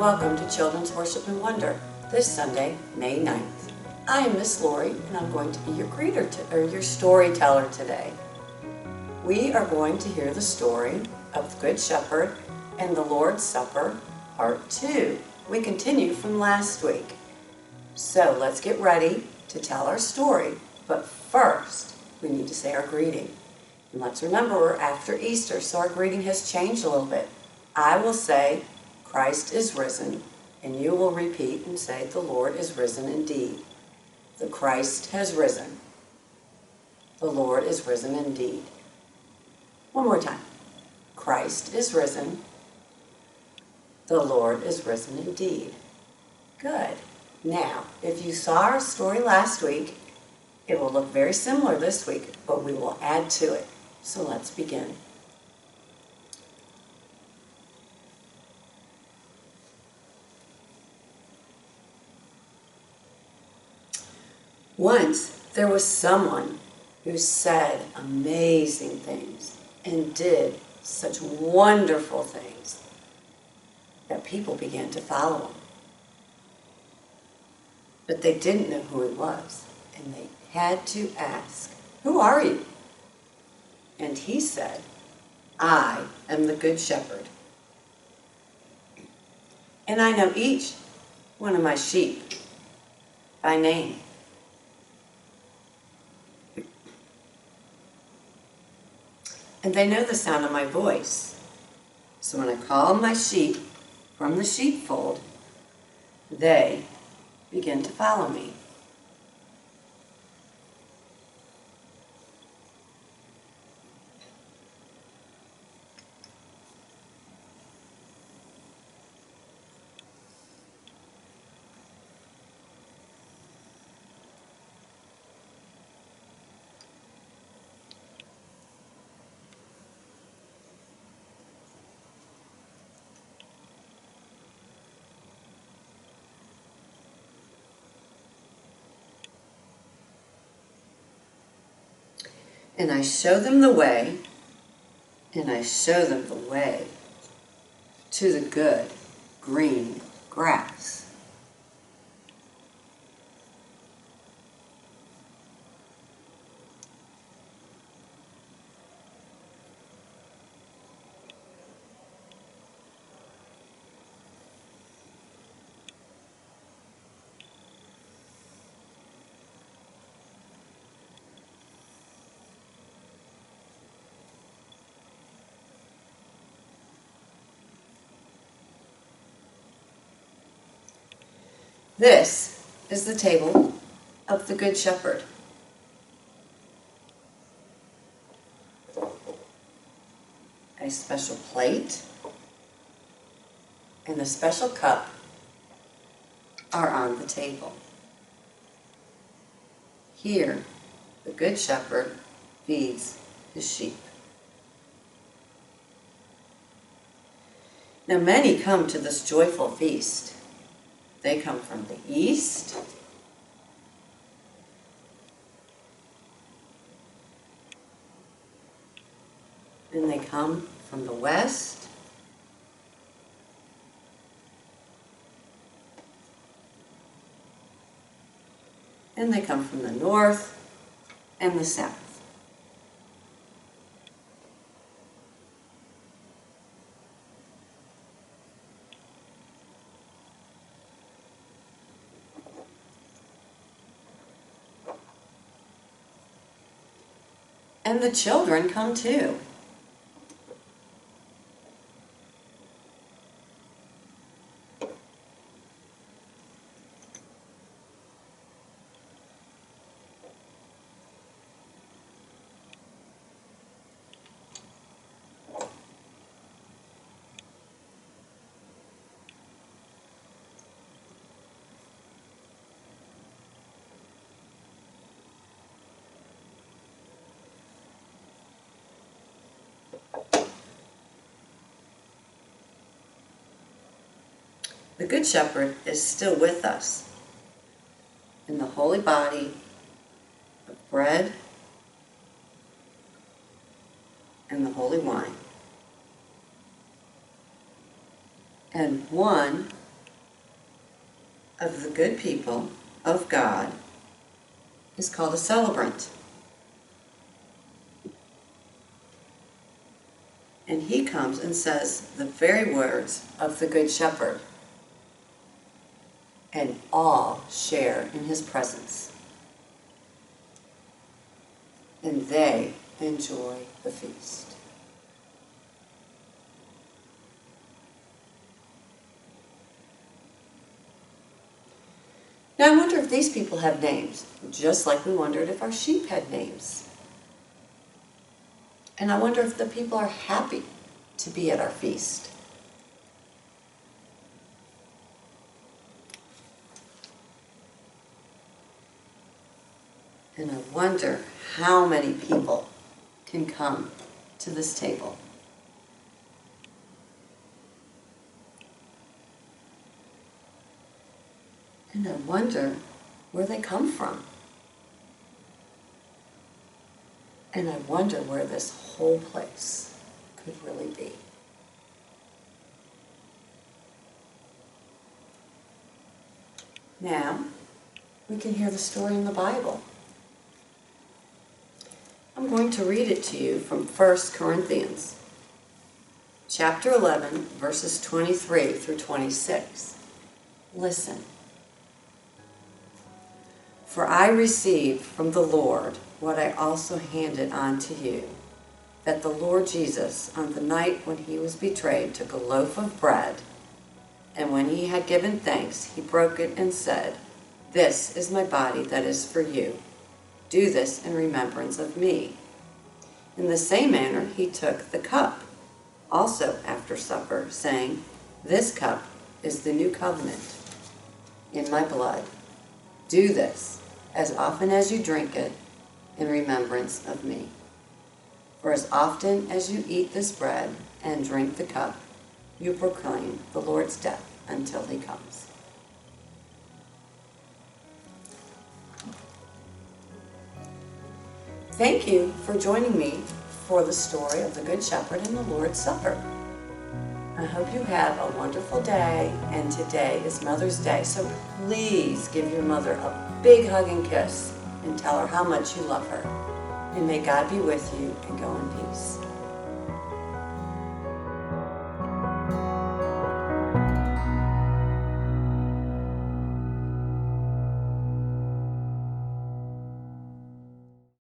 welcome to Children's Worship and Wonder this Sunday, May 9th. I am Miss Lori, and I'm going to be your your storyteller today. We are going to hear the story of the Good Shepherd and the Lord's Supper, Part 2. We continue from last week. So let's get ready to tell our story, but first we need to say our greeting. And let's remember we're after Easter, so our greeting has changed a little bit. I will say, Christ is risen, and you will repeat and say, the Lord is risen indeed. The Christ has risen. The Lord is risen indeed. One more time. Christ is risen. The Lord is risen indeed. Good. Now, if you saw our story last week, it will look very similar this week, but we will add to it. So let's begin. Once there was someone who said amazing things and did such wonderful things that people began to follow him. But they didn't know who he was, and they had to ask, "Who are you?" And he said, "I am the Good Shepherd, and I know each one of my sheep by name. And they know the sound of my voice. So when I call my sheep from the sheepfold, they begin to follow me." And I show them the way, and I show them the way to the good green grass. This is the table of the Good Shepherd. A special plate and a special cup are on the table. Here, the Good Shepherd feeds his sheep. Now many come to this joyful feast. They come from the east, and they come from the west, and they come from the north and the south. And the children come too. The Good Shepherd is still with us in the holy body of bread and the holy wine. And one of the good people of God is called a celebrant. And he comes and says the very words of the Good Shepherd, and all share in his presence. And they enjoy the feast. Now I wonder if these people have names, just like we wondered if our sheep had names. And I wonder if the people are happy to be at our feast. And I wonder how many people can come to this table. And I wonder where they come from. And I wonder where this whole place could really be. Now, we can hear the story in the Bible. I'm going to read it to you from 1 Corinthians, chapter 11, verses 23 through 26. Listen. For I received from the Lord what I also handed on to you, that the Lord Jesus, on the night when he was betrayed, took a loaf of bread, and when he had given thanks, he broke it and said, "This is my body that is for you. Do this in remembrance of me." In the same manner he took the cup, also after supper, saying, "This cup is the new covenant in my blood. Do this as often as you drink it in remembrance of me. For as often as you eat this bread and drink the cup, you proclaim the Lord's death until he comes." Thank you for joining me for the story of the Good Shepherd and the Lord's Supper. I hope you have a wonderful day, and today is Mother's Day, so please give your mother a big hug and kiss and tell her how much you love her. And may God be with you, and go in peace.